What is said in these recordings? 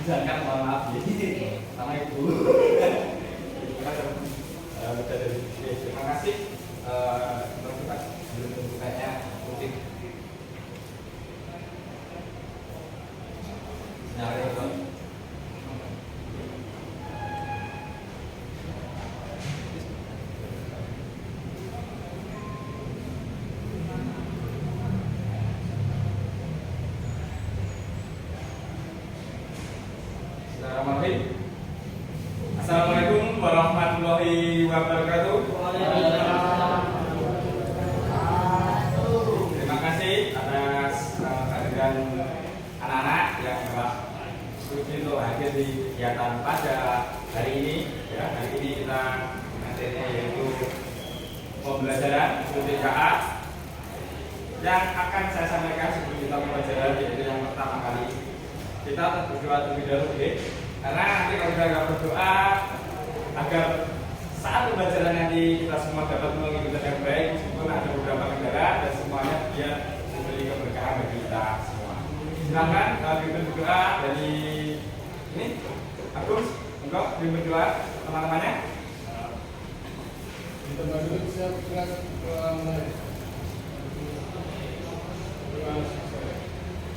Sedangkan mohon maaf ya, sama ibu. Terima kasih. Teman-teman, belum membukanya putih. Nyari apa? Assalamualaikum warahmatullahi wabarakatuh. Terima kasih atas kehadiran anak-anak yang telah setuju untuk hadir di kegiatan pada hari ini. Ya, hari ini kita materinya yaitu pembelajaran UTKA yang akan saya sampaikan sebelum kita pembelajaran, yaitu yang pertama kali kita berdoa terlebih dahulu, karena nanti kalau kita nggak berdoa agar saat pembelajaran nanti kita semua dapat mengikuti dengan baik, meskipun ada beberapa kendala dan semuanya dia memberi keberkahan bagi kita semua. Silakan kalau kita berdoa dari ini Agus, engkau berdoa teman-temannya.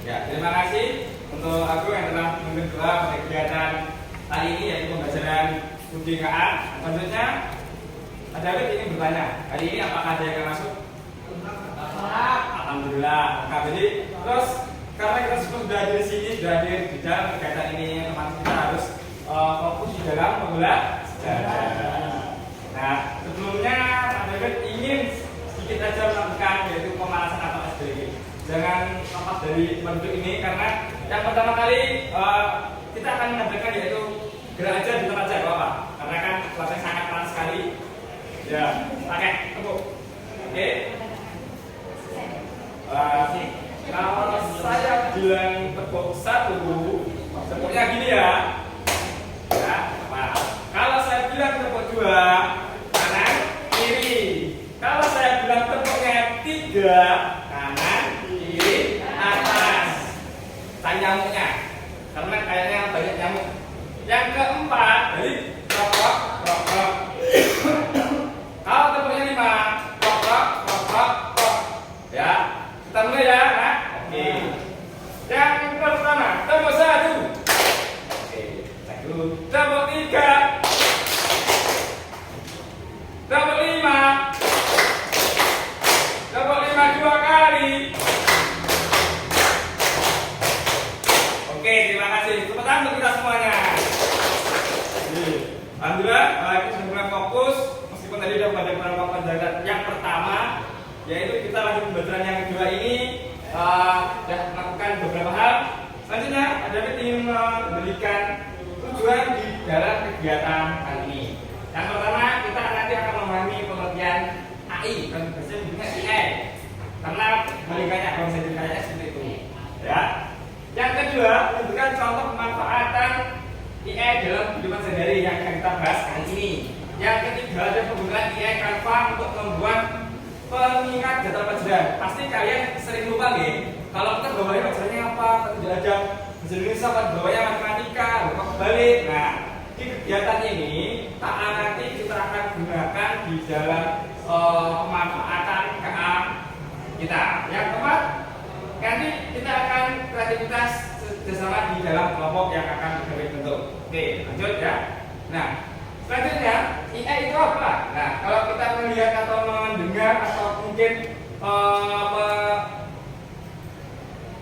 Ya, terima kasih untuk aku yang telah memimpin doa pada kegiatan kali ini, yaitu pembelajaran UTKA. Selanjutnya, David ingin bertanya, hari ini apakah ada yang akan masuk? Alhamdulillah. Jadi, terus karena kita sudah hadir di sini, sudah hadir di dalam kegiatan ini, teman-teman kita harus fokus di dalam pembelajaran. Nah, sebelumnya David ingin sedikit saja melakukan yaitu pemanasan atau SBG. Jangan lepas dari bentuk ini, karena yang pertama kali kita akan mengadakan yaitu gerak aja di tempat aja, apa? Karena kan kelasnya sangat panas sekali. Ya, pakai tepuk. Oke. Kalau saya bilang tepuk satu, tepuknya gini ya. Ya, apa? Kalau saya bilang tepuk dua, kanan kiri. Kalau saya bilang tepuknya tiga, nyamuknya, karena kayaknya banyak nyamuk. Yang keempat, jadi rokok. Kalau tepuknya 5, rokok. Ya, kita mulai ya. Nah, oke. Yang pertama, tepuk 1. Oke, satu. Tepuk 3. Tepuk 5. Tepuk 5 2 kali. Oke, terima kasih. Tepuk tangan untuk kita semuanya. Alhamdulillah, kita sudah mulai fokus. Meskipun tadi sudah pada beberapa pembelajaran yang pertama, yaitu kita lanjut pembelajaran yang kedua ini, sudah melakukan beberapa hal. Selanjutnya, David ingin memberikan tujuan di dalam kegiatan kali ini. Yang pertama, kita nanti akan memahami pengertian AI, dan biasanya juga AI. Karena balikannya kalau saya ditanya seperti itu. Ya. Yang kedua, menunjukkan contoh pemanfaatan AI dalam kehidupan sehari-hari yang akan kita bahas kali ini. Yang ketiga, ada penggunaan AI Canva untuk membuat pengingat data pelajaran. Pasti kalian sering lupa nih, kalau kita bawanya pelajarannya apa, tidak ada bahasa Indonesia, bawanya matematika, lupa kebalik. Nah, di kegiatan ini, nanti kita akan gunakan di dalam pemanfaatan KA kita. Yang keempat, nanti kita akan kreativitas bersama di dalam kelompok yang akan kita bentuk. Oke, lanjut ya. Nah, selanjutnya AI itu apa? Nah, kalau kita melihat atau mendengar atau mungkin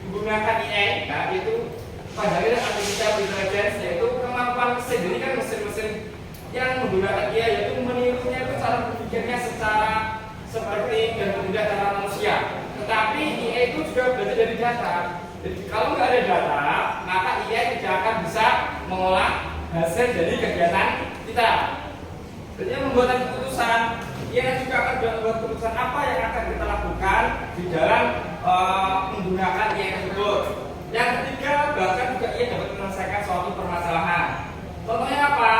menggunakan AI, nah itu pada artificial intelligence, yaitu kemampuan mesin. Jadi kan mesin-mesin yang menggunakan AI, yaitu menirunya itu cara berpikirnya secara seperti dan tidak cara manusia. Tetapi AI itu juga belajar dari data. Jadi kalau nggak ada data, maka AI tidak akan bisa mengolah hasil dari kegiatan kita. Jadi membuat keputusan, AI juga akan membuat keputusan apa yang akan kita lakukan di dalam menggunakan AI tersebut. Yang ketiga, bahkan juga AI dapat menyelesaikan suatu permasalahan. Contohnya apa?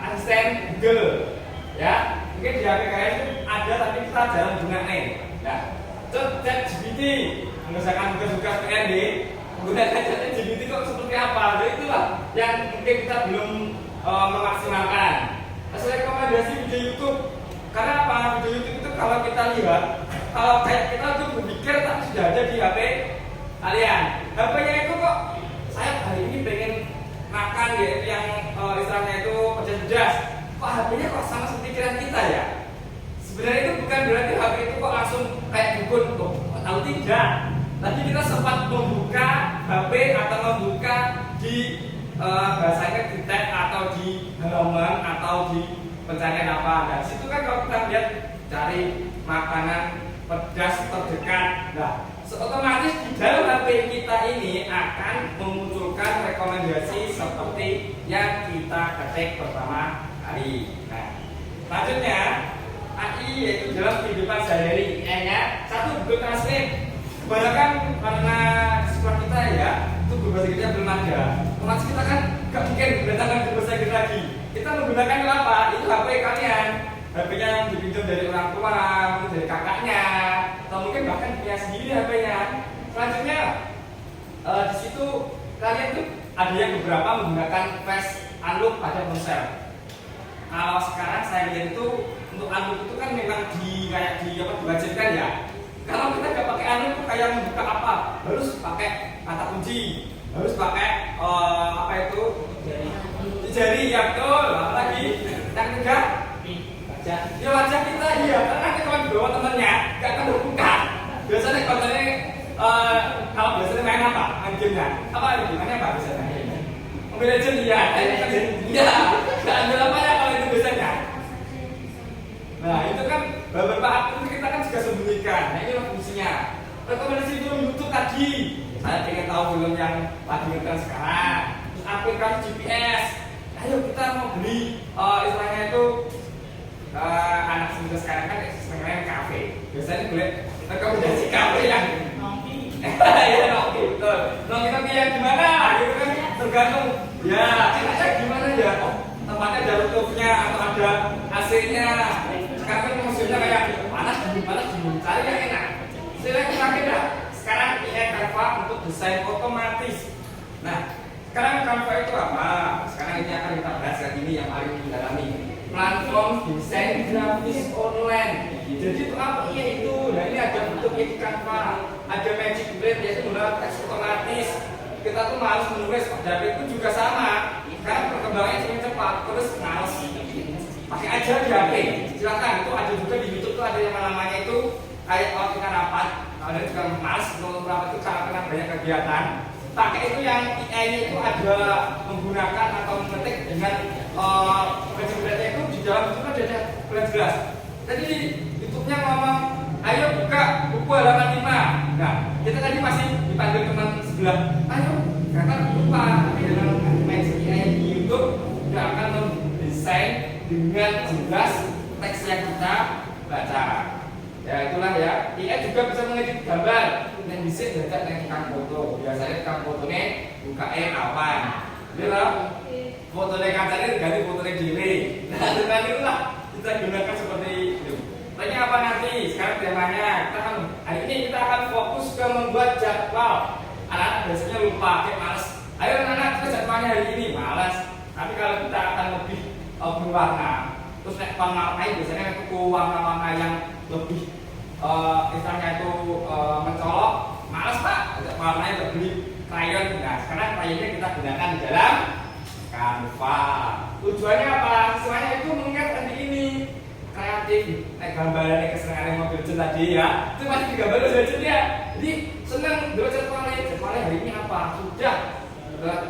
Asisten Google. Ya, mungkin di HP kalian ada tapi kita jarang gunakan. Nah, ChatGPT mengerjakan tugas-tugas PND, menggunakan ChatGPT kok seperti apa? Jadi itulah yang mungkin kita belum memaksimalkan. Rekomendasi video YouTube. Karena apa? Video YouTube itu kalau kita lihat, kalau kayak kita tuh berpikir tapi sudah ada di HP kalian. HP-nya itu kok saya hari ini pengen makan ya, yang istilahnya itu pedas-pedas. Kok HP-nya kok sama seperti pikiran kita ya? Sebenarnya itu bukan berarti HP itu kok langsung kayak dukun kok. Tahu tidak? Tadi kita sempat membuka HP atau membuka di bahasanya di tab atau di halaman atau di pencarian apa. Nah, situ kan kalau kita lihat cari makanan pedas terdekat. Nah, otomatis di dalam HP kita ini akan memunculkan rekomendasi seperti yang kita ketik pertama kali. Nah, selanjutnya AI yaitu dalam kehidupan sehari-hari. I-nya satu, Google Translate. Kebanyakan karena di sekolah kita ya itu berbahasa Inggrisnya belum ada. Otomatis kita kan nggak mungkin mendatangkan berbahasa Inggris lagi. Kita menggunakan apa? Itu HP kalian. HP-nya yang dipinjam dari orang tua, dari kakaknya, atau mungkin bahkan punya sendiri HP-nya. Selanjutnya di situ kalian tuh ada yang beberapa menggunakan flash unlock pada ponsel. Kalau sekarang saya lihat itu untuk unlock itu kan memang diwajibkan ya. Kalau kita nggak pakai unlock itu kayak membuka apa? Harus pakai kata kunci, harus pakai apa itu? Jari ya betul. Apalagi yang ketiga ya wajah kita iya, karena kita kalau dibawa temennya nggak akan terbuka. Biasanya kontennya kalau biasanya main apa? Main gamenya apa? Gimana apa biasanya? Mobile Legends iya, iya. Nggak ada apa ya kalau itu biasanya. Nah itu kan beberapa akun kita kan juga sembunyikan. Nah ini fungsinya. Rekomendasi film YouTube tadi. Saya ingin tahu film yang lagi ngetren sekarang. Terus aplikasi GPS. Ayo kita mau beli istilahnya itu anak muda sekarang kan senengnya kafe. Biasanya boleh rekomendasi kafe yang nongki. Ya nongki betul. Nongki yang gimana? Gitu kan tergantung. Ya enaknya gimana ya? Oh tempatnya ada rooftopnya atau ada AC-nya. Sekarang kan musimnya kayak panas dingin. Cari yang enak. Silahkan kita. Sekarang AI Canva untuk desain otomatis. Nah, sekarang Canva itu apa? Sekarang ini akan kita bahas kali ini yang paling mendalami. Platform desain grafis online. Jadi itu apa? Iya itu. Nah ini ada bentuk AI Canva, ada Magic Bullet yaitu menggunakan teks otomatis. Kita tuh malas menulis, tapi itu juga sama. Karena perkembangannya semakin cepat, terus males. Pakai aja di HP. Silakan. Itu ada juga di YouTube tuh ada yang namanya itu kayak kalau kita rapat. Ada juga males untuk rapat itu karena banyak kegiatan. Pakai itu yang AI itu ada menggunakan atau mengetik dengan Magic Bullet itu di dalam itu ada jelas. Jadi YouTube-nya ngomong, ayo buka buku halaman 5. Nah, kita tadi masih dipanggil teman sebelah, ayo, karena lupa. Tapi dalam Magic AI di YouTube dia akan mendesain dengan jelas teks yang kita baca. Ya itulah ya. AI juga bisa mengedit gambar. Yang bisa dapat yang foto. Biasanya tukang fotonya buka awan. Lihat fotonya kancane ganti fotonya dhewe. Nah, dengan itulah kita gunakan seperti itu. Tanya apa nanti? Sekarang temanya kita kan hari ini kita akan fokus ke membuat jadwal. Anak-anak biasanya lupa, kayak malas. Ayo anak-anak kita jadwalnya hari ini malas. Tapi kalau kita akan lebih berwarna, terus nek warna biasanya itu warna-warna yang lebih istilahnya itu mencolok, malas pak. Warnanya lebih beli crayon. Nah sekarang crayonnya kita gunakan di dalam Canva. Tujuannya apa? Semuanya itu mengingat tadi ini kreatif. Gambarannya kesenangan mobil Legends tadi ya. Itu masih digambar Legends ya. Jadi senang dulu jadwalnya hari ini apa? Sudah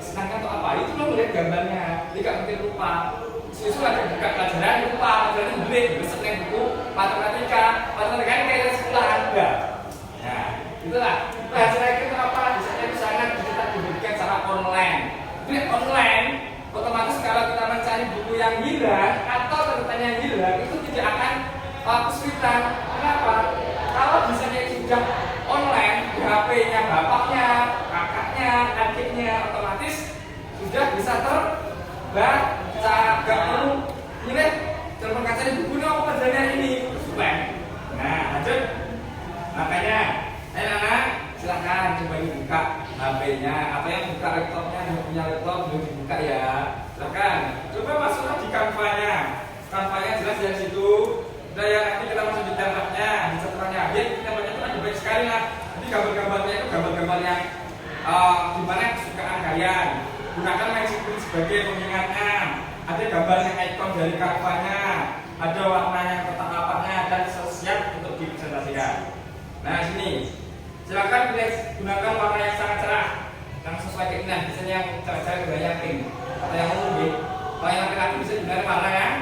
senangkan atau apa? Itu lo melihat gambarnya. Jadi gak mungkin lupa. Susu ada buka pelajaran lupa, pelajaran beli besok yang buku matematika kayak sekolah ada. Nah, itulah pelajaran itu apa? Misalnya di sana kita diberikan secara online. Jadi online, otomatis kalau kita mencari buku yang hilang atau catatan yang hilang itu tidak akan kesulitan. Kenapa? Kalau misalnya sudah online, di HP-nya bapaknya, kakaknya, adiknya, otomatis sudah bisa terbaca. Gak perlu ini telepon kacanya buku apa pelajaran ini supaya. Nah lanjut. Makanya anak-anak silahkan coba dibuka HP-nya atau yang buka laptopnya, yang punya laptop buka ya. Silakan. Coba masuklah di Canva-nya. Canva-nya jelas di situ. Udah ya, nanti kita masuk di template-nya, di catatannya. Jadi template-nya itu ada banyak sekali lah. Jadi gambar-gambarnya itu gambar-gambar yang dimana kesukaan kalian. Gunakan magic print sebagai pengingatnya. Ada gambarnya icon dari Canva-nya, ada warnanya, kotak apanya, dan siap untuk dipresentasikan. Nah sini, silakan gunakan warna yang sangat cerah, yang sesuai keinginan. Biasanya yang cerah-cerah gaya pink atau yang ungu. Kalau yang laki-laki bisa gunakan warna yang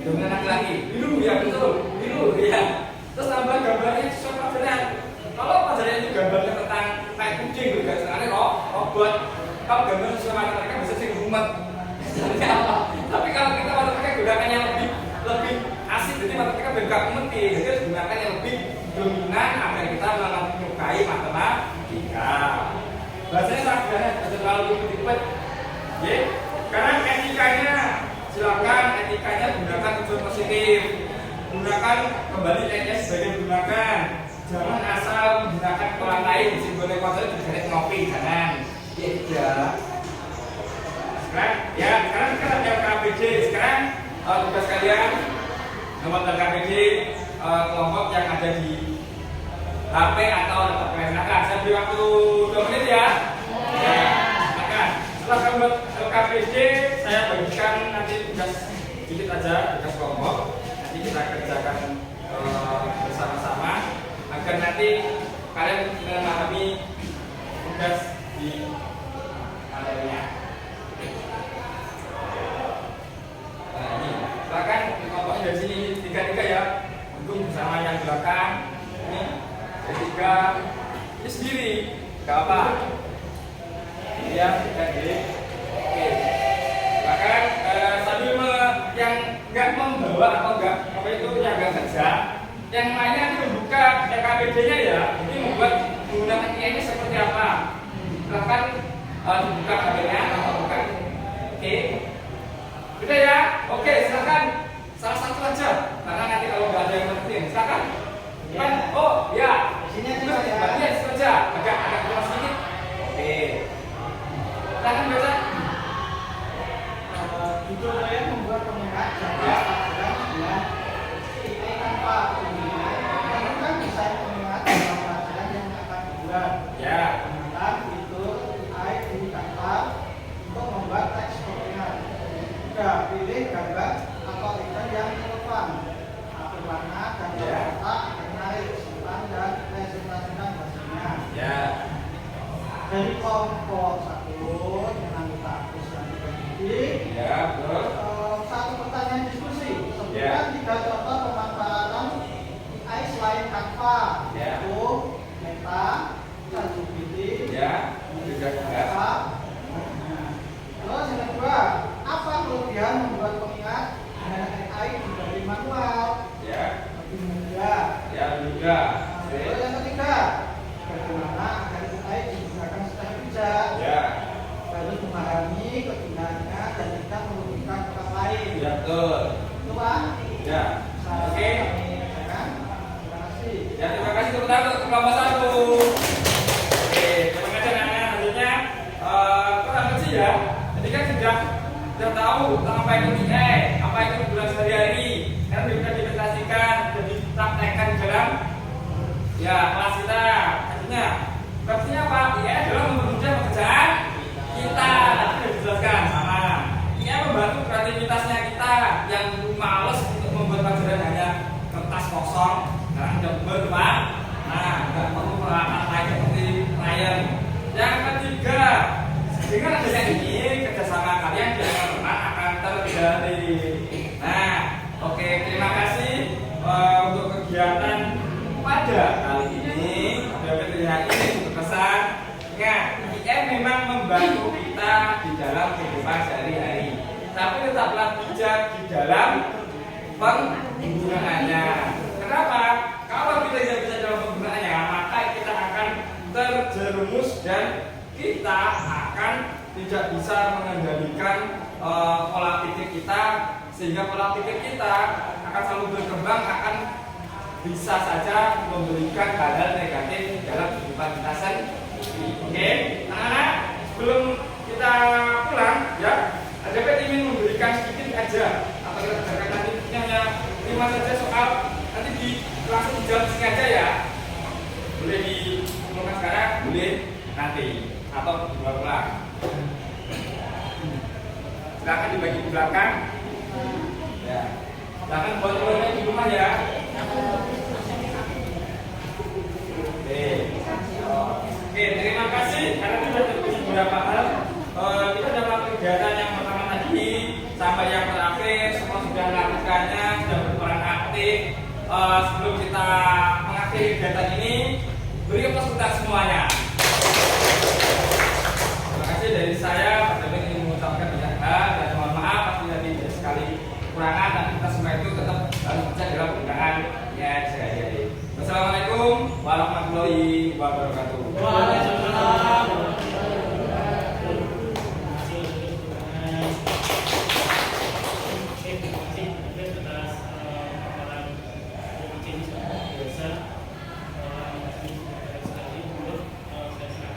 dominan laki-laki, biru ya, betul, biru ya. Terus tambah gambarnya sesuai pelajaran. Kalau pelajaran itu gambarnya tentang naik kucing, juga sekarang robot. Kalau gambar sesuai matematika bisa sih rumet. Tapi kalau kita matematika gunakan yang lebih asik, jadi matematika bergerak mengerti. Jadi harus gunakan yang lebih dominan agar kita menyukai matematika. Bahasanya sangat sederhana, tidak terlalu ribet. Ya, karena etikanya, silakan etikanya gunakan tujuan positif. Gunakan kembali ES sebagai gunakan. Jangan asal menggunakan orang lain. Simbolnya kuasa juga ngopi, jangan. Ya, sekarang ya, sekarang kita LKPD. Sekarang tugas kalian nomor LKPD kelompok yang ada di HP atau laptop kalian. Saya beri waktu 2 menit ya. Ya, silakan. Setelah kamu buat LKPD, saya bagikan nanti tugas sedikit aja, tugas kelompok. Nanti kita kerjakan bersama-sama agar nanti kalian memahami tugas di materinya. Nah ini, silakan kelompoknya dari sini 3-3 ya, untuk bersama yang belakang. Ini ketiga, ini sendiri, nggak apa. Ya, jadi, oke. Bahkan sambil yang nggak membawa atau nggak apa itu yang nggak kerja, yang lainnya itu membuka KKPD-nya ya, ini membuat menggunakan ini seperti apa. Silahkan dibuka kabelnya atau bukan. Oke. Udah ya? Oke, silakan salah satu aja. Karena nanti kalau nggak ada yang penting, silakan. Ya. Oh, ya. Sini aja ya. Iya, saja. Agak kurang sedikit. Oke. Silakan baca. Judul saya membuat pengingat jangka pelajaran ya. Tanpa pengingat, kan bisa pengingat dalam pelajaran yang akan dibuat. Ya. Gunakan fitur AI di Canva untuk membuat teks pengingat. Juga pilih gambar atau ikon yang relevan. Atur warna dan kotak agar menarik, simpan dan presentasikan hasilnya. Ya. Dari kelompok 1 dengan kita hapus dan dibagi. Ya, betul. Satu pertanyaan diskusi. Ya. Sebutkan 3 contoh pemanfaatan AI selain Canva, Ya. yaitu Meta, ChatGPT, Ya. Sudah ya. Terus yang kedua, apa kelebihan membuat pengingat dengan AI dibanding manual? Ya. Lebih mudah. Ya, juga. Terus yang ketiga, bagaimana agar AI digunakan secara bijak? Ya. Harus memahami kegunaannya dan tidak merugikan orang lain. Ya, betul. Itu Pak. Ya. Oke. Terima kasih. Ya, terima kasih tepuk tangan untuk kelompok 1. Oke, terima kasih anak-anak. Selanjutnya kurang kecil ya. Jadi kan sudah tahu tentang apa itu AI, apa itu kebutuhan sehari-hari. Kan bisa dipresentasikan, sudah dipraktekkan di dalam ya kelas kita. Artinya apa? AI adalah mempermudah pekerjaan kita. Tadi sudah dijelaskan sama. AI membantu kreativitasnya kita yang males untuk membuat pelajaran hanya kertas kosong. Nah, sudah berubah. Nah, nggak perlu peralatan lain seperti layar. Yang ketiga, dengan adanya ini kerjasama kalian dengan teman akan terjadi. Nah, oke, terima kasih untuk kegiatan pada kali ini. Hari ini untuk pesan. Ingat, IM memang membantu kita di dalam kehidupan sehari-hari. Tapi tetaplah bijak di dalam penggunaannya. Kenapa? Kalau kita tidak bisa dalam penggunaannya, maka kita akan terjerumus dan kita akan tidak bisa mengendalikan pola pikir kita, sehingga pola pikir kita akan selalu berkembang, akan bisa saja memberikan hal-hal negatif dalam kehidupan kita sendiri. Oke, anak-anak, sebelum kita pulang, ya, dijawab sini aja ya. Boleh diulang sekarang, boleh nanti atau diulang-ulang. Silakan dibagi di belakang. Ya. Silakan buat ulangnya di rumah ya. Oke, terima kasih karena kita sudah diskusi beberapa hal. Kita dalam kegiatan yang pertama tadi sampai yang terakhir semua sudah melakukannya, sudah berperan aktif. Sebelum kita mengakhiri kegiatan ini, beri aplaus untuk semuanya.